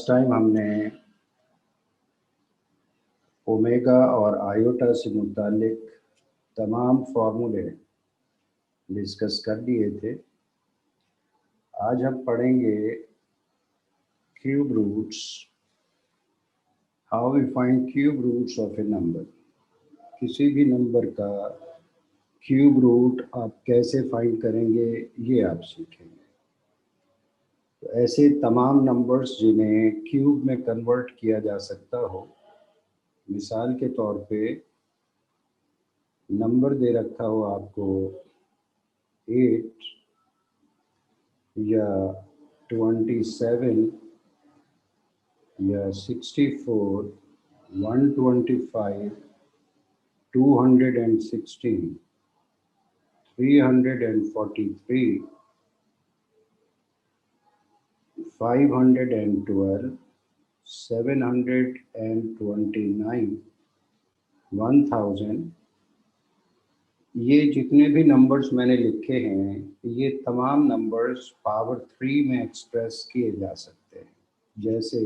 Last time हमने omega और iota से मुतालिक तमाम फार्मूले डिस्कस कर लिए थे। आज हम पढ़ेंगे cube roots, how we find cube roots of a number. किसी भी नंबर का क्यूब रूट आप कैसे फाइंड करेंगे ये आप सीखेंगे। तो ऐसे तमाम नंबर्स जिन्हें क्यूब में कन्वर्ट किया जा सकता हो, मिसाल के तौर पे नंबर दे रखा हो आपको 8 या 27 या 64, 125, 216, 343, 512, 729, 1000, ये जितने भी नंबर्स मैंने लिखे हैं ये तमाम नंबर्स पावर 3 में एक्सप्रेस किए जा सकते हैं। जैसे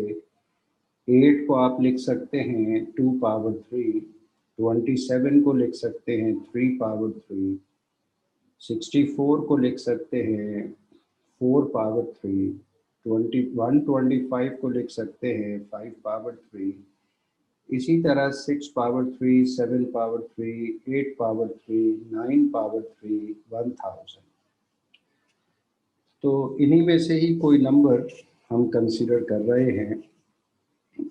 8 को आप लिख सकते हैं 2 पावर 3, 27 को लिख सकते हैं 3 पावर 3, 64 को लिख सकते हैं 4 पावर 3, 125 को लिख सकते हैं 5 पावर 3, इसी तरह 6 पावर 3, 7 पावर 3, 8 पावर 3, 9 पावर 3, 1000। तो इन्हीं में से ही कोई नंबर हम कंसीडर कर रहे हैं।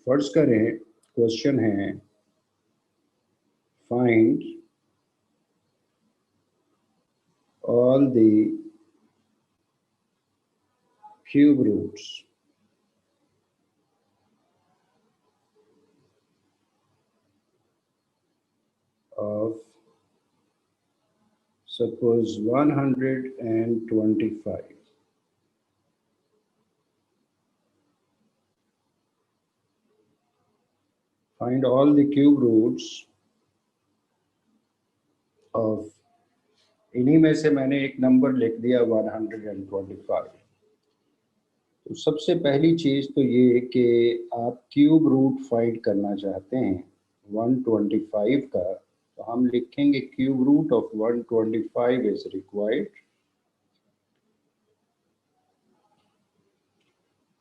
फर्ज करें क्वेश्चन है find all the cube roots of suppose 125. Find all the cube roots of, इन्हीं में से मैंने एक नंबर लिख दिया 125। तो सबसे पहली चीज तो ये कि आप क्यूब रूट फाइंड करना चाहते हैं 125 का, तो हम लिखेंगे cube root of 125 is required.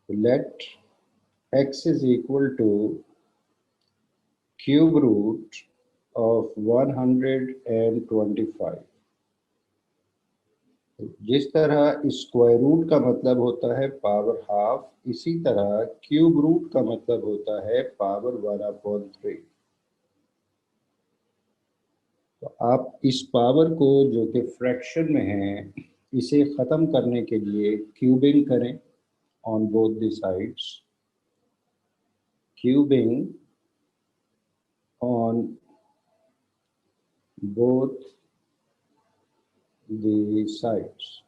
Let x is equal to cube root of 125। जिस तरह स्क्वायर रूट का मतलब होता है पावर हाफ, इसी तरह क्यूब रूट का मतलब होता है पावर 1/3। तो आप इस पावर को जो कि फ्रैक्शन में है, इसे ख़त्म करने के लिए क्यूबिंग करें on both the sides. Cubing on both the sides,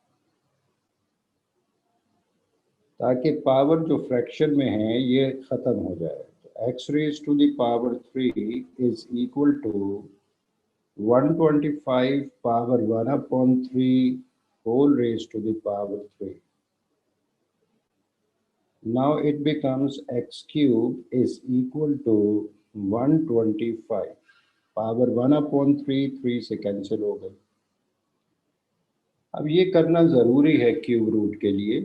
ताकि पावर जो फ्रैक्शन में है ये ख़त्म हो जाए। तो x raise to the power 3 is equal to 125 power 1/3 whole raised to the power 3. Now it becomes x cube is equal to 125 power 1/3 3 से कैंसिल हो गई। अब ये करना ज़रूरी है क्यूब रूट के लिए।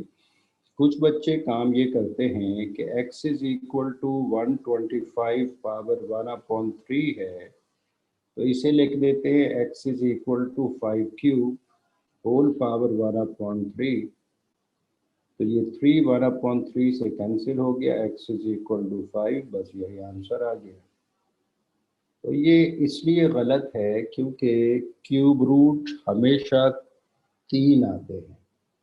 कुछ बच्चे काम ये करते हैं कि x is equal to 125 power 1/3 है, तो इसे लिख देते हैं x is equal to 5 cube whole power 1/3। तो ये 3 1/3 से कैंसिल हो गया, x इज इक्वल टू 5, बस यही आंसर आ गया। तो ये इसलिए गलत है क्योंकि क्यूब रूट हमेशा 3 आते हैं,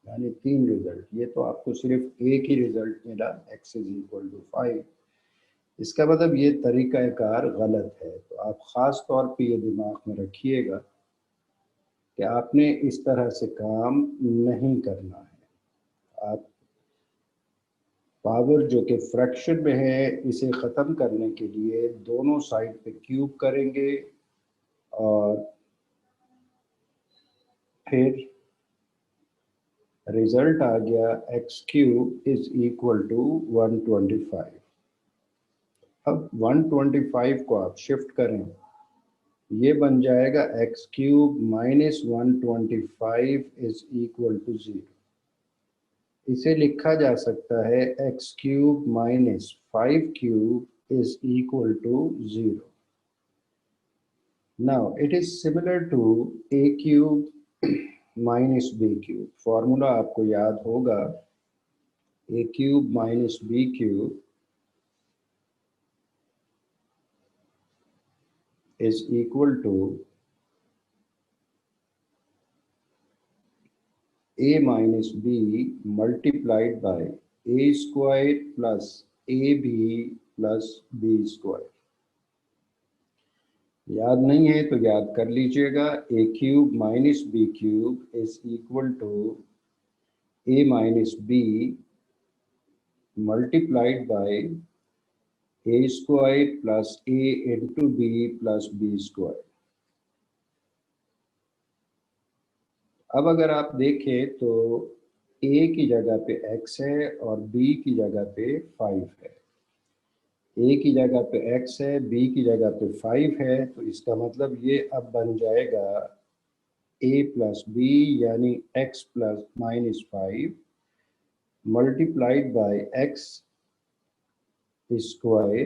यानी 3 रिजल्ट। ये तो आपको सिर्फ एक ही रिजल्ट मिला, x इज इक्वल टू 5। इसका मतलब ये तरीक़ाकार गलत है। तो आप ख़ास तौर पे ये दिमाग में रखिएगा कि आपने इस तरह से काम नहीं करना है। आप पावर जो कि फ्रैक्शन में है, इसे ख़त्म करने के लिए दोनों साइड पे क्यूब करेंगे और फिर रिजल्ट आ गया x cube is equal to 125। अब 125 को आप शिफ्ट करें, ये बन जाएगा x cube minus 125 is equal to 0। इसे लिखा जा सकता है x cube minus 5 cube is equal to 0। Now it is similar to a cube minus b cube. Formula आपको याद होगा, a cube minus b cube is equal to a minus b multiplied by a square plus ab plus b square। याद नहीं है तो याद कर लीजिएगा, a cube minus b cube is equal to a minus b multiplied by a square plus a into b plus b square। अब अगर आप देखें तो a की जगह पे x है और b की जगह पे 5 है। a की जगह पे x है, b की जगह पे 5 है, तो इसका मतलब ये अब बन जाएगा a प्लस बी यानी x plus minus 5 multiplied by x square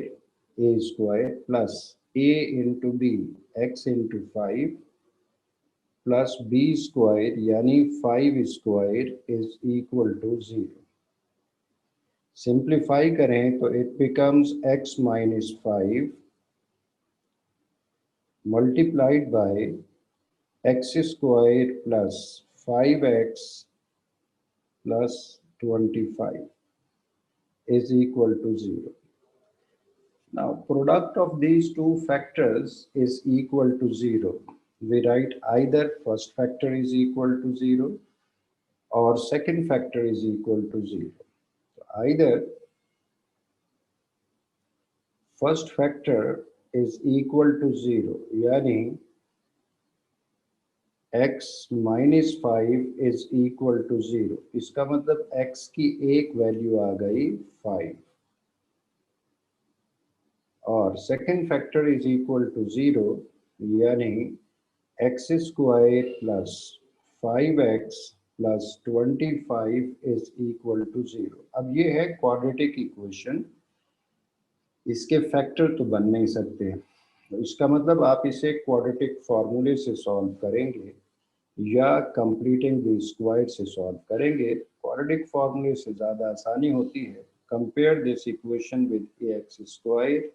a square plus a into B x into 5 plus B square यानी 5 square is equal to 0। Simplify करें तो it becomes x minus 5 multiplied by x square plus 5x plus 25 is equal to 0. Now product of these two factors is equal to 0. We write either first factor is equal to 0 or second factor is equal to 0. So either first factor is equal to 0 यानी x minus 5 is equal to 0। इसका मतलब x की एक value आ गई 5 और second factor is equal to 0 यानी x square plus 5x plus 25 is equal to 0। अब ये है क्वाड्रेटिक इक्वेशन, इसके फैक्टर तो बन नहीं सकते, तो इसका मतलब आप इसे क्वाड्रेटिक फार्मूले से सॉल्व करेंगे या कंप्लीटिंग द स्क्वायर से सॉल्व करेंगे। क्वाड्रेटिक फार्मूले से ज़्यादा आसानी होती है। Compare this equation with ax square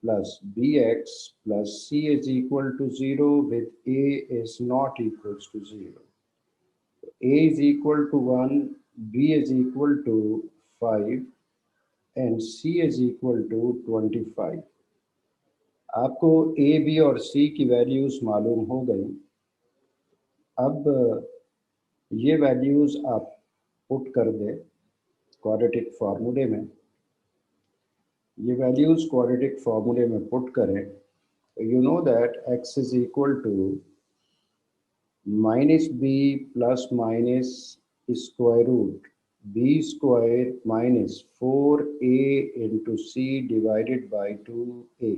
plus bx plus c is equal to 0 with a is not equals to 0. A is equal to 1, b is equal to 5 and c is equal to 25। आपको a, b और c की values मालूम हो गई। अब ये values आप put कर दें क्वाड्रेटिक फार्मूले में। ये वैल्यूज क्वाड्रेटिक फार्मूले में पुट करें तो you know that x is equal to minus B plus minus square root B square minus 4a into C divided by 2a।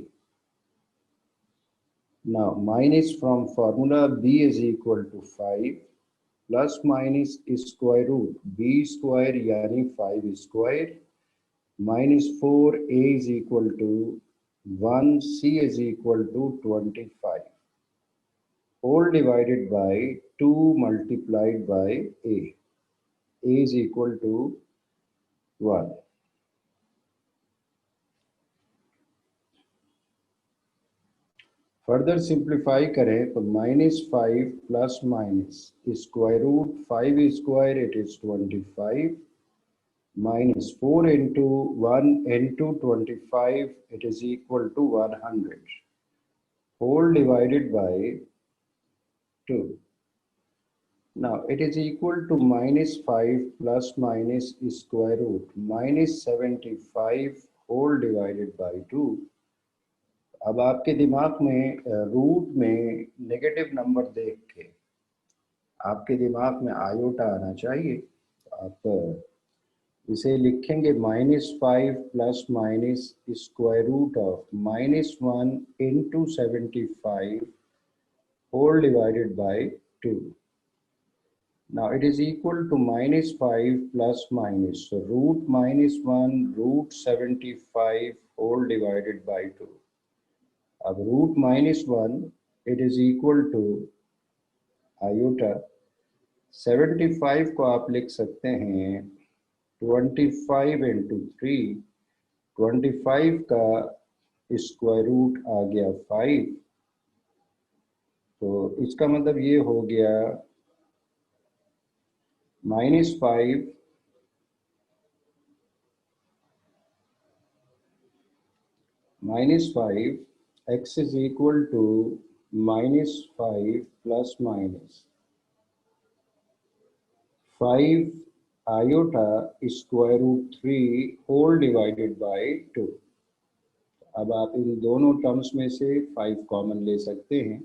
now minus from formula b is equal to 5 plus minus square root b square यानी 5 square minus 4a is equal to 1, c is equal to 25, all divided by 2 multiplied by a is equal to 1। Further simplify करें तो -5 plus minus square root 5 square it is 25 minus 4 into 1 into 25 it is equal to 100 whole divided by 2। now it is equal to -5 plus minus square root -75 whole divided by 2। अब आपके दिमाग में root में negative number देख के आपके दिमाग में आयोटा आना चाहिए। आप इसे लिखेंगे -5 plus minus square root of -1 into 75 whole divided by 2. Now it is equal to -5 plus minus. So root -1 root 75 whole divided by 2. अब root -1 it is equal to iota 75 को आप लिख सकते हैं 25 into 3। 25 का स्क्वायर रूट आ गया 5, तो इसका मतलब ये हो गया -5 x is equal to -5 plus minus 5 iota square root 3 whole divided by 2। अब आप इन दोनों टर्म्स में से 5 कॉमन ले सकते हैं।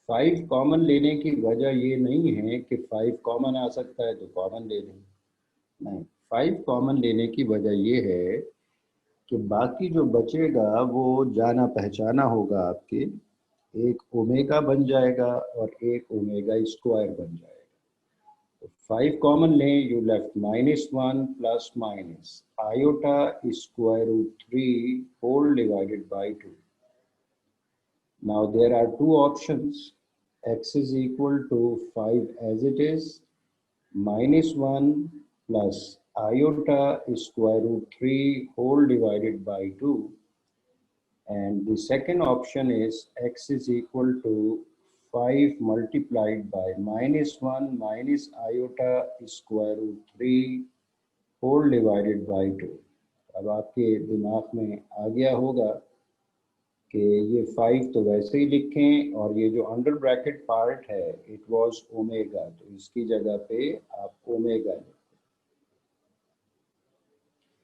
5 कॉमन लेने की वजह ये नहीं है कि 5 कॉमन आ सकता है तो कॉमन ले लें, नहीं, 5 कॉमन लेने की वजह ये है कि बाकी जो बचेगा वो जाना पहचाना होगा आपके, एक ओमेगा बन जाएगा और एक ओमेगा स्क्वायर बन जाएगा। तो 5 कॉमन लें, you left -1 plus minus iota square root 3 whole divided by 2। Now there are two options. X is equal to 5 as it is, -1 plus iota square root 3 whole divided by 2. And the second option is x is equal to 5 multiplied by -1 minus iota square root 3 whole divided by 2। अब आपके दिमाग में आ गया होगा कि ये 5 तो वैसे ही लिखें और ये जो अंडर ब्रैकेट पार्ट है इट वाज ओमेगा, तो इसकी जगह पे आप ओमेगा लें।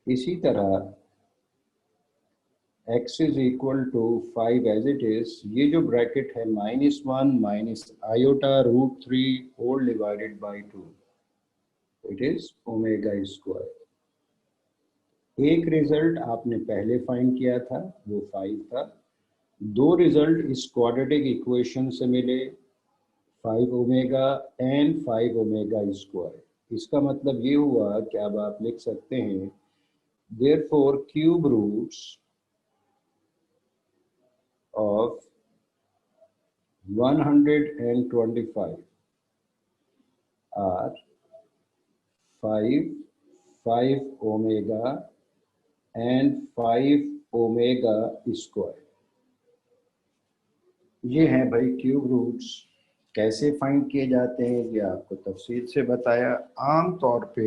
इसी तरह x is equal to 5 as it is, ये जो ब्रैकेट है -1 minus iota root 3 whole divided by 2, it is omega square. एक रिजल्ट आपने पहले फाइंड किया था वो 5 था, दो रिजल्ट इस क्वाड्रेटिक इक्वेशन से मिले 5 ओमेगा एंड 5 ओमेगा स्क्वायर। इसका मतलब ये हुआ कि अब आप लिख सकते हैं therefore cube roots of 125 are 5, 5 omega and 5 omega square। ये हैं भाई क्यूब रूट्स। कैसे फाइंड किए जाते हैं ये आपको तफसील से बताया। आम तौर पे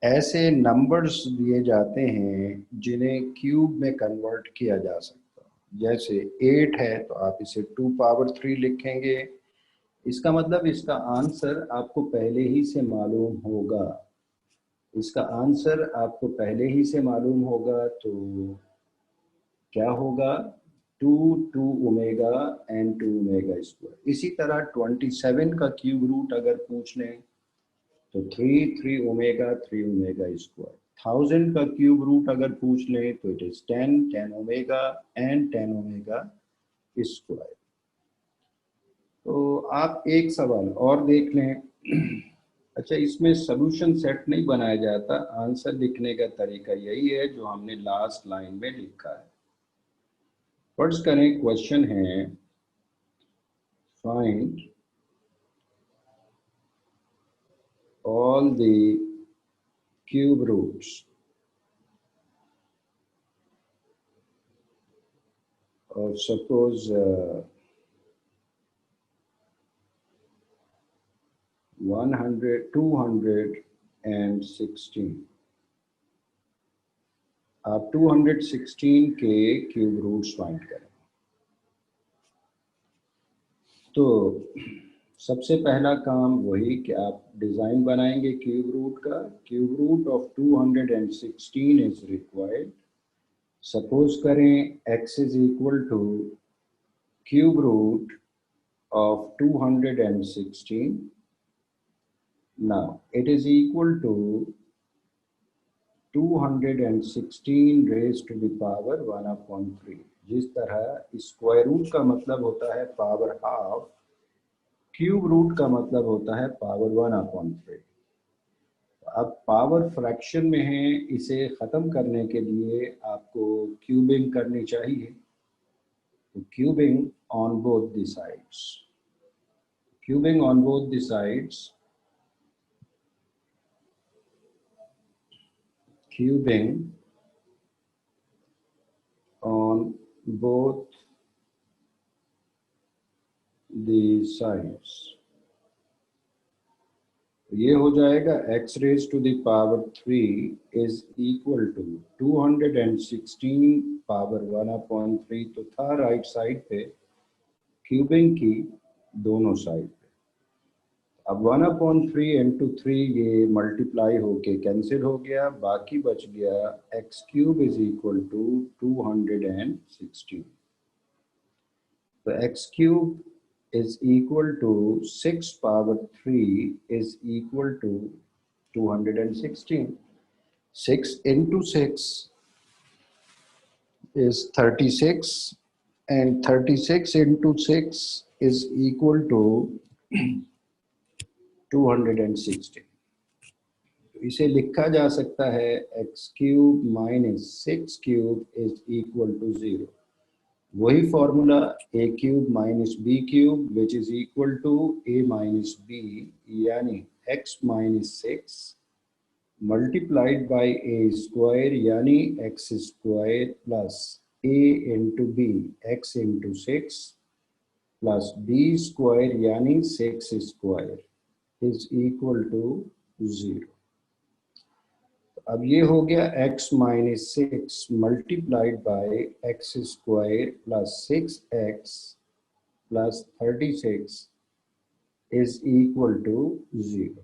ऐसे नंबर्स दिए जाते हैं जिन्हें क्यूब में कन्वर्ट किया जा सकता है। जैसे 8 है तो आप इसे 2 पावर 3 लिखेंगे, इसका मतलब इसका आंसर आपको पहले ही से मालूम होगा। इसका आंसर आपको पहले ही से मालूम होगा तो क्या होगा 2 ओमेगा एंड 2 ओमेगा स्क्वायर। इसी तरह 27 का क्यूब रूट अगर पूछ लें तो 3 ओमेगा 3 ओमेगा स्क्वायर। 1000 का क्यूब रूट अगर पूछ लें तो it is 10 omega and 10 omega square. तो आप एक सवाल और देख लें। अच्छा, इसमें सॉल्यूशन सेट नहीं बनाया जाता, आंसर लिखने का तरीका यही है जो हमने लास्ट लाइन में लिखा है। फर्स्ट करें, क्वेश्चन है find all the cube roots of suppose 100, 216। आप 216 के क्यूब रूट्स फाइंड करें। तो सबसे पहला काम वही कि आप डिज़ाइन बनाएंगे क्यूब रूट का। Cube root of 216 is required. Suppose करें x is equal to cube root of 216. Now it is equal to 216 raised to the power 1/3. जिस तरह स्क्वायर रूट का मतलब होता है पावर हाफ, क्यूब रूट का मतलब होता है पावर 1/3। अब पावर फ्रैक्शन में है, इसे ख़त्म करने के लिए आपको क्यूबिंग करनी चाहिए। Cubing on both the sides, cubing on both the sides, cubing on both the sides। ये हो जाएगा x raised to the power 3 is equal to 216 power 1/3। तो था राइट साइड पे क्यूबिंग की दोनों साइड पे। अब 1/3 इंटू 3 ये मल्टीप्लाई होके कैंसिल हो गया, बाकी बच गया x cube is equal to 216। तो x cube is equal to 6 power 3 is equal to 216. 6 into 6 is 36 and 36 into 6 is equal to 216। इसे लिखा जा सकता है x cube minus 6 cube is equal to 0। वही formula a cube minus B cube which is equal to a minus B, यानी x minus 6 multiplied by a square यानी x square plus a into B x into 6 plus b square यानी 6 square is equal to 0। अब ये हो गया x minus 6 multiplied by x square plus 6x plus 36 is equal to 0।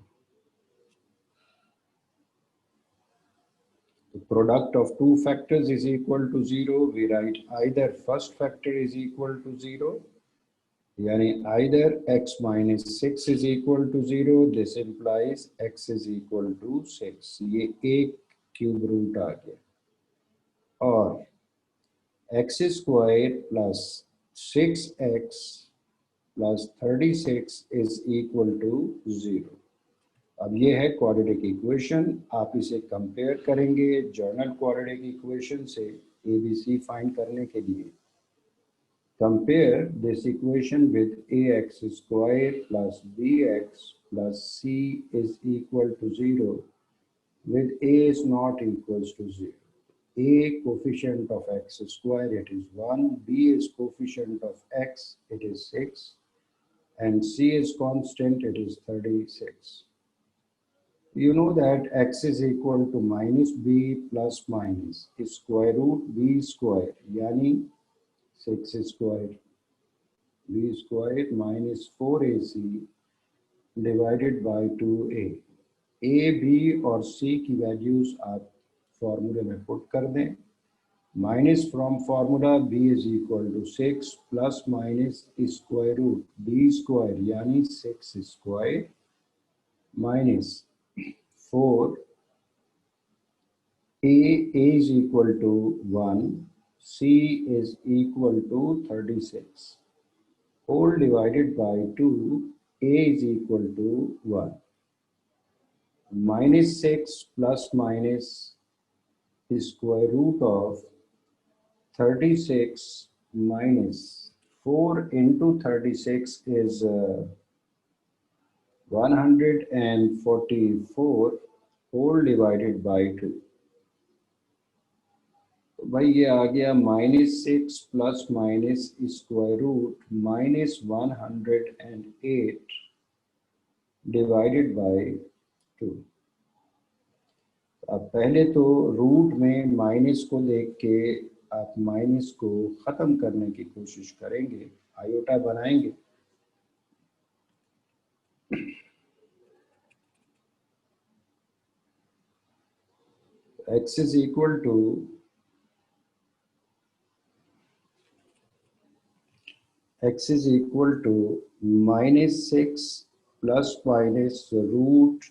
Product of two factors is equal to 0। We write either first factor is equal to 0, यानी either x minus 6 is equal to 0, this implies x is equal to 6। ये एक cube root आ गया, और x square plus 6x plus 36 is equal to 0। अब ये है quadratic equation. आप इसे कंपेयर करेंगे जर्नल क्वाड्रेटिक इक्वेशन से ABC फाइंड करने के लिए। Compare this equation with ax square plus bx plus c is equal to 0 with a is not equals to 0. A coefficient of x square, it is 1, b is coefficient of x, it is 6, and c is constant, it is 36. You know that x is equal to minus b plus minus square root b square, yani 6 square, b square minus 4ac divided by 2a। A, B और C की values आप फॉर्मूले में put कर दें। Minus from formula B is equal to 6 plus minus square root B square यानी 6 square minus 4 A is equal to 1, C is equal to 36 whole divided by 2, A is equal to 1। minus 6 plus minus the square root of 36 minus 4 into 36 is 144 whole divided by 2। तो भाई ये आ गया -6 plus minus square root -108 divided by 2। अब पहले तो root में minus को देख के आप माइनस को ख़त्म करने की कोशिश करेंगे, आयोटा बनाएंगे। x is equal x is equal to -6 plus minus root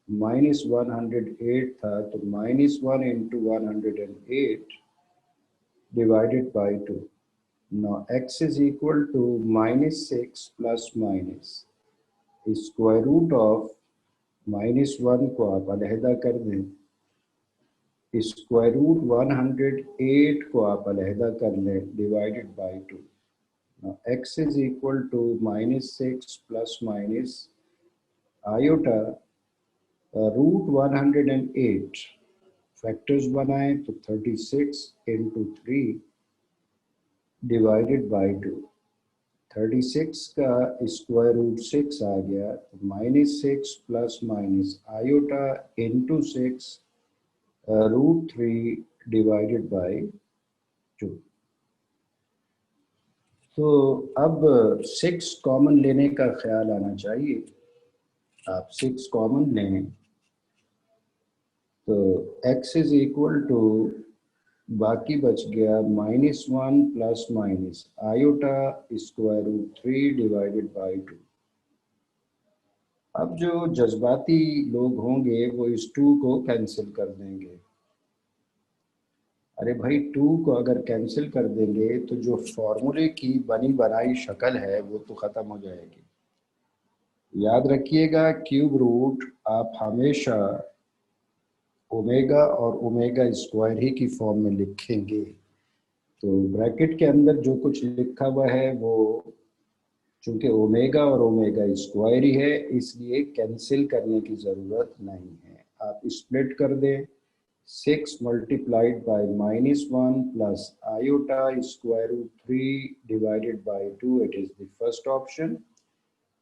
-108 था, तो -1 into 108 divided by 2. Now x is equal to -6 plus minus square root of -1 को आप अलहदा कर दें, स्क्वायर रूट 108 को आप अलहदा कर लें divided by 2. Now x is equal to -6 plus minus iota root 108 factors बनाएं तो 36 इंटू 3 डिवाइडेड बाय 2. 36 का स्क्वायर रूट 6 आ गया, तो -6 plus minus iota into 6 root 3 divided by 2. तो अब 6 कॉमन लेने का ख्याल आना चाहिए. आप 6 कॉमन लें तो x इज इक्वल टू बाकी बच गया -1 plus minus iota square root 3 divided by 2. अब जो जज्बाती लोग होंगे वो इस 2 को कैंसिल कर देंगे. अरे भाई 2 को अगर कैंसिल कर देंगे तो जो फॉर्मूले की बनी बनाई शक्ल है वो तो ख़त्म हो जाएगी. याद रखिएगा क्यूब रूट आप हमेशा ओमेगा और ओमेगा स्क्वायर ही की फॉर्म में लिखेंगे. तो ब्रैकेट के अंदर जो कुछ लिखा हुआ है वो चूंकि ओमेगा और ओमेगा स्क्वायर ही है इसलिए कैंसिल करने की ज़रूरत नहीं है. आप स्प्लिट कर दें. 6 multiplied by -1 plus iota square root 3 divided by 2, it is the first option.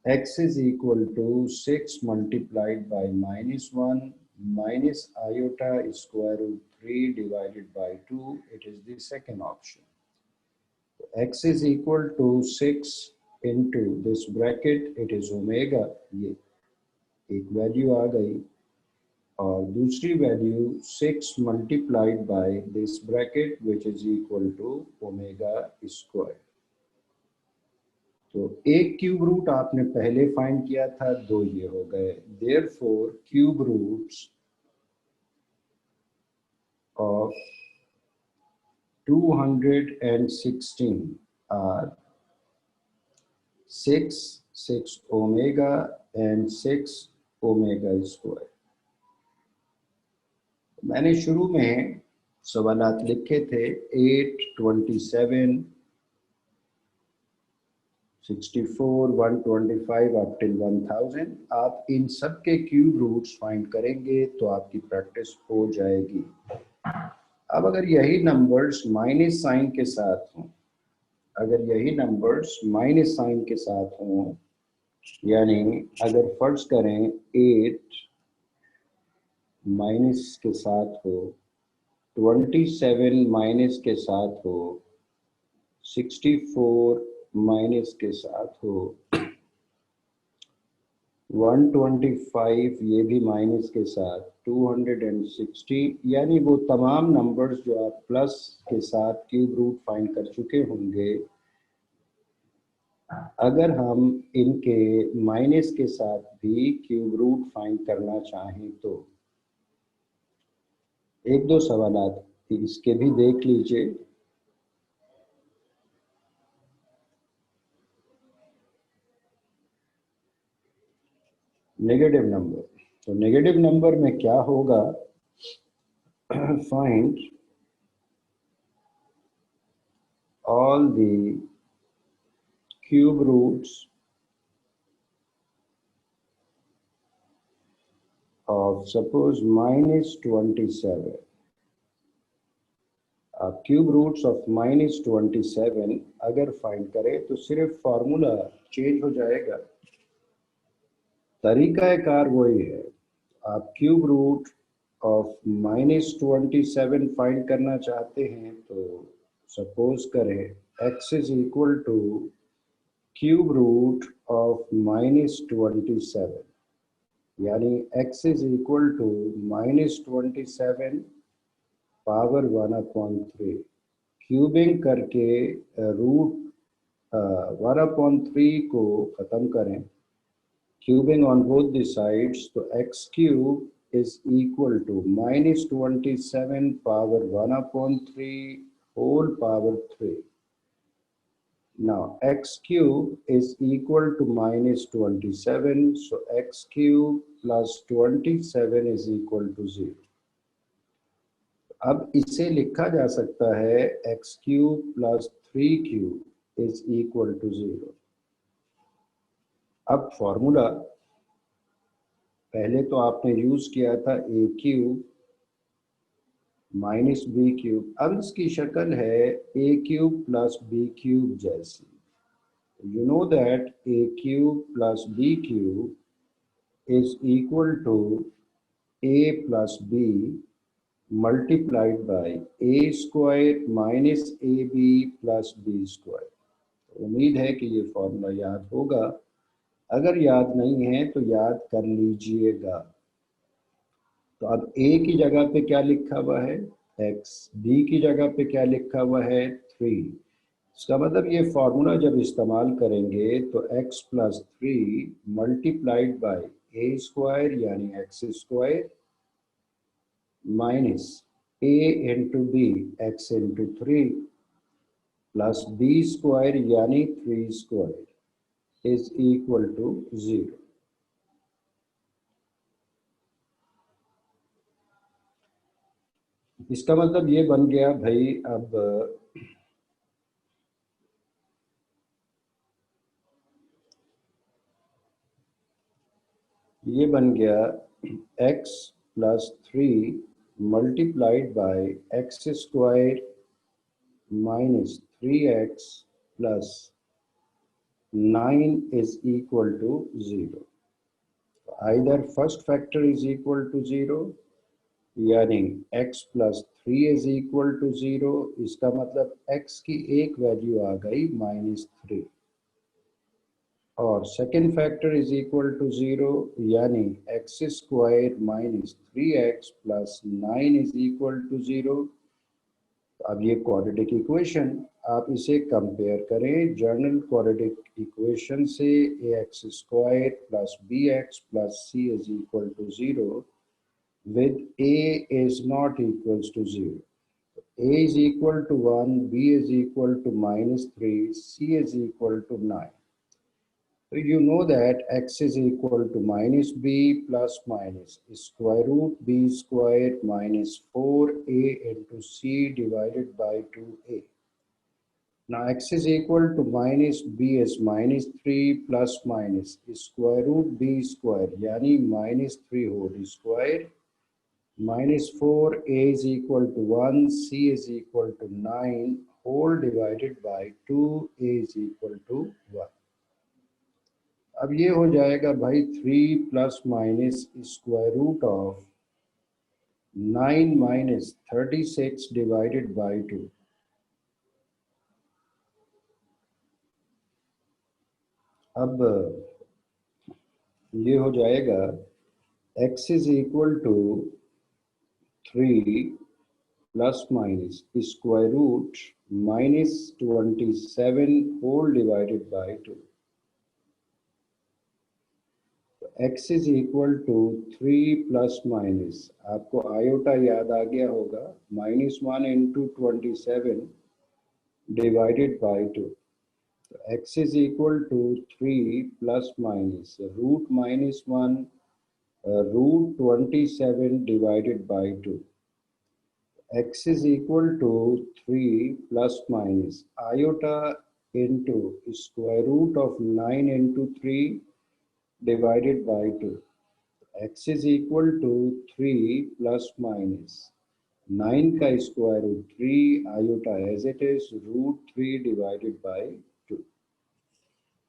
X is equal to 6 multiplied by -1 minus iota square root 3 divided by 2, it is the second option. X is equal to 6 into this bracket, it is omega. ये एक value आ गई और दूसरी value 6 multiplied by this bracket which is equal to omega square. तो एक cube root आपने पहले find किया था, 2 ये हो गए. Therefore cube roots of 216 are 6 omega and 6 omega square. मैंने शुरू में सवालात लिखे थे 8, 27, 64, 125 अप टिल 1000. आप इन सब के क्यूब रूट्स फाइंड करेंगे तो आपकी प्रैक्टिस हो जाएगी. अब अगर यही नंबर्स माइनस साइन के साथ हों, अगर यही नंबर्स माइनस साइन के साथ हों, यानी अगर फर्ज करें 8 माइनस के साथ हो, 27 माइनस के साथ हो, 64 माइनस के साथ हो, 125 ये भी माइनस के साथ, 260, यानी वो तमाम नंबर्स जो आप प्लस के साथ क्यूब रूट फाइंड कर चुके होंगे, अगर हम इनके माइनस के साथ भी क्यूब रूट फाइंड करना चाहें तो एक दो सवालात इसके भी देख लीजिए. नेगेटिव नंबर, तो नेगेटिव नंबर में क्या होगा? Find all the cube roots of suppose -27. आप क्यूब रूट्स ऑफ -27 अगर फाइंड करें तो सिर्फ फार्मूला चेंज हो जाएगा. तरीकाकार वही है. आप क्यूब रूट ऑफ -27 फाइंड करना चाहते हैं तो सपोज करें x is equal to cube root of -27, यानी x is equal to -27 power 1/3. Cubing करके रूट 1/3 को ख़त्म करें, cubing on both the sides, तो x cube is equal to -27 power 1/3 whole power 3. Now x cube is equal to -27, so x cube plus 27 is equal to 0. अब इसे लिखा जा सकता है x cube plus 3 cube is equal to 0. अब formula पहले तो आपने यूज किया था a cube minus B cube, अब इसकी शक्ल है a cube plus B cube जैसी. You know that a cube plus b cube is equal to a plus b multiplied by a square minus ab plus b square. उम्मीद है कि ये formula याद होगा. अगर याद नहीं है तो याद कर लीजिएगा. तो अब a की जगह पे क्या लिखा हुआ है x, b की जगह पे क्या लिखा हुआ है 3. इसका मतलब ये फार्मूला जब इस्तेमाल करेंगे तो x plus 3 multiplied by A square यानी x square minus A into B x into 3 plus B square यानी 3 स्क्वायर इज इक्वल टू 0. इसका मतलब ये बन गया भाई, अब ये बन गया x plus 3 multiplied by x square minus 3x plus 9 is equal to 0. Either first factor is equal to 0 यानी x plus 3 is equal to 0. इसका मतलब x की एक वैल्यू आ गई -3 और second factor is equal to 0 यानी x square minus 3x plus 9 is equal to 0. अब ये क्वाड्रेटिक इक्वेशन आप इसे कंपेयर करें जर्नल क्वाड्रेटिक इक्वेशन से ax square plus bx plus c is equal to 0 with a is not equals to 0. a is equal to 1, b is equal to -3, c is equal to 9. So you know that x is equal to minus b plus minus square root b square minus 4a into c divided by 2a. Now x is equal to minus b is minus 3 plus minus square root b square yani minus 3 whole square minus 4a is equal to 1, c is equal to 9 whole divided by 2a is equal to 1. अब ये हो जाएगा भाई 3 plus minus square root of 9 minus 36 divided by 2. अब ये हो जाएगा x is equal to 3 plus minus square root -27 whole divided by 2. x is equal to 3 plus minus, आपको आयोटा याद आ गया होगा, -1 इंटू 27 डिवाइडेड बाई 2. तो x is equal to 3 plus minus root -1 root 27 divided by 2. x is equal to 3 plus minus iota into square root of 9 into 3 divided by 2. x is equal to 3 plus minus 9 का square root 3 iota as it is root 3 divided by 2.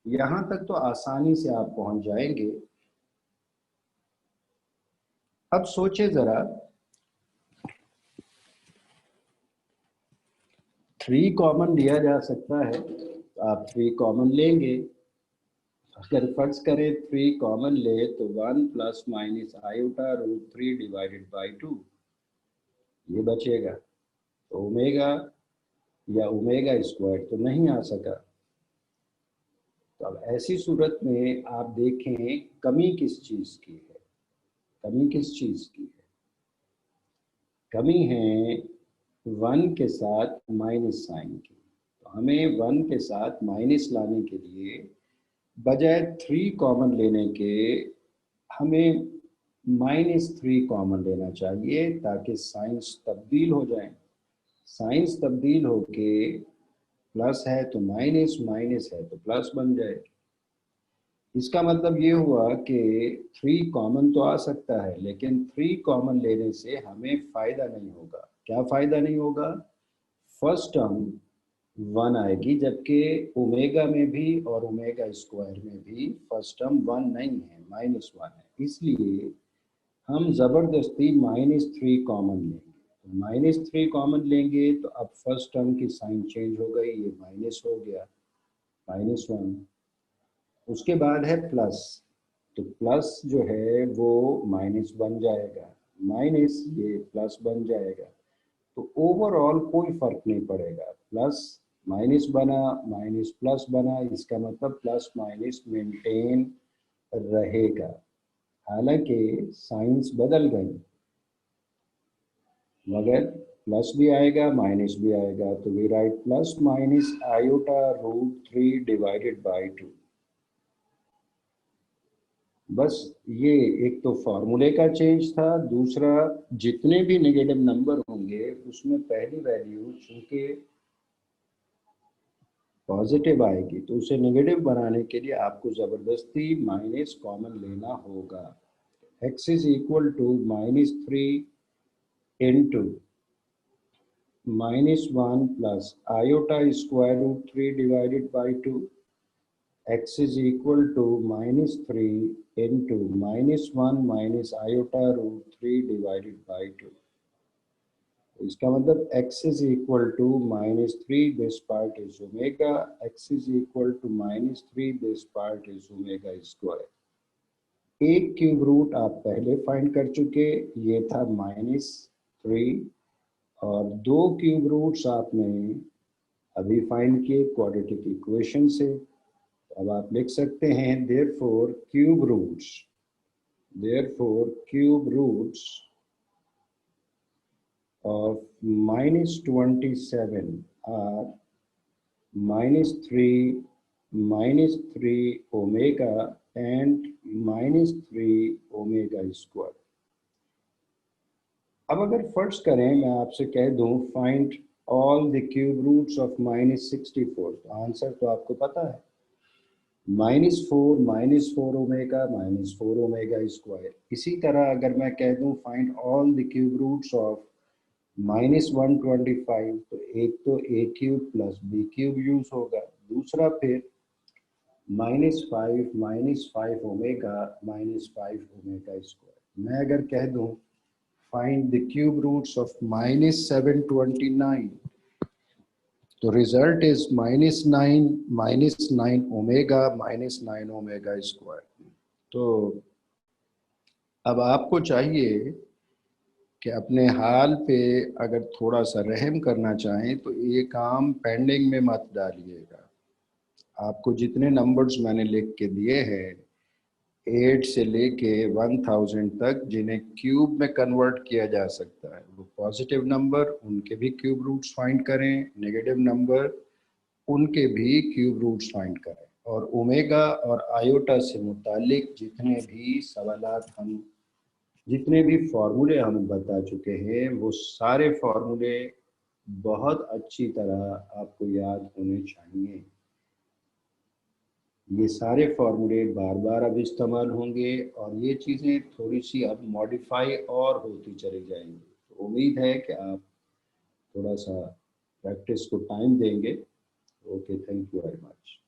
यहां तक तो आसानी से आप पहुंच जाएंगे. अब सोचे जरा 3 कॉमन लिया जा सकता है तो आप 3 कॉमन लेंगे. अगर फर्ज करें 3 कॉमन ले तो 1 plus minus iota root 3 divided by 2 ये बचेगा. तो ओमेगा या ओमेगा स्क्वायर तो नहीं आ सका. तो अब ऐसी सूरत में आप देखें कमी किस चीज़ की है, कमी किस चीज़ की है, कमी है 1 के साथ माइनस साइन की। तो हमें 1 के साथ माइनस लाने के लिए बजाय 3 कॉमन लेने के हमें -3 कॉमन लेना चाहिए ताकि साइंस तब्दील हो जाए। साइंस तब्दील होके प्लस है तो माइनस, माइनस है तो प्लस बन जाए। इसका मतलब ये हुआ कि 3 कॉमन तो आ सकता है लेकिन 3 कॉमन लेने से हमें फ़ायदा नहीं होगा। क्या फ़ायदा नहीं होगा? फर्स्ट टर्म 1 आएगी, जबकि ओमेगा में भी और ओमेगा स्क्वायर में भी फर्स्ट टर्म 1 नहीं है, -1 है। इसलिए हम ज़बरदस्ती -3 कॉमन लेंगे। तो -3 कॉमन लेंगे तो अब फर्स्ट टर्म की साइन चेंज हो गई, ये माइनस हो गया, -1। उसके बाद है प्लस, तो प्लस जो है वो माइनस बन जाएगा, माइनस ये प्लस बन जाएगा। तो ओवरऑल कोई फ़र्क नहीं पड़ेगा, प्लस माइनस बना, माइनस प्लस बना, इसका मतलब प्लस माइनस मेंटेन रहेगा। हालांकि साइंस बदल गई, मगर प्लस भी आएगा माइनस भी आएगा, तो we write plus minus iota root 3 divided by 2। बस ये एक तो फार्मूले का चेंज था, दूसरा जितने भी नेगेटिव नंबर होंगे उसमें पहली वैल्यू चूंकि पॉजिटिव आएगी तो उसे नेगेटिव बनाने के लिए आपको ज़बरदस्ती माइनस कॉमन लेना होगा। x is equal to -3 into -1 plus iota square root 3 divided by 2। x is equal to -3 into -1 minus iota root 3 divided by 2। इसका मतलब x is equal to -3, this part is omega, x is equal to -3, this part is omega square। एक cube root आप पहले find कर चुके, ये था -3, और 2 क्यूब रूट्स आपने अभी फाइंड किए क्वाड्रेटिक इक्वेशन से। अब आप लिख सकते हैं therefore cube roots of -27 are -3, -3 omega and -3 omega square। अब अगर फर्ज करें मैं आपसे कह दूं find all the cube roots of -64, तो आंसर तो आपको पता है, -4 ओमेगा -4 ओमेगा स्क्वायर। इसी तरह अगर मैं कह दूं find all the cube roots of -125, तो एक तो a cube plus b cube use होगा, दूसरा फिर -5 ओमेगा -5 ओमेगा स्क्वायर। मैं अगर कह दूं find the cube roots of -729, तो result is -9 omega -9 omega square. तो अब आपको चाहिए कि अपने हाल पे अगर थोड़ा सा रहम करना चाहें तो ये काम पेंडिंग में मत डालिएगा। आपको जितने नंबर्स मैंने लिख के दिए हैं 8 से लेके 1000 तक, जिन्हें क्यूब में कन्वर्ट किया जा सकता है, वो पॉजिटिव नंबर उनके भी क्यूब रूट्स फाइंड करें, नेगेटिव नंबर उनके भी क्यूब रूट्स फाइंड करें, और ओमेगा और आयोटा से मुतालिक जितने भी फार्मूले हम बता चुके हैं वो सारे फार्मूले बहुत अच्छी तरह आपको याद होने चाहिए। ये सारे फार्मूले बार बार अब इस्तेमाल होंगे और ये चीज़ें थोड़ी सी अब मॉडिफाई और होती चली जाएंगी। तो उम्मीद है कि आप थोड़ा सा प्रैक्टिस को टाइम देंगे। Okay, thank you very much.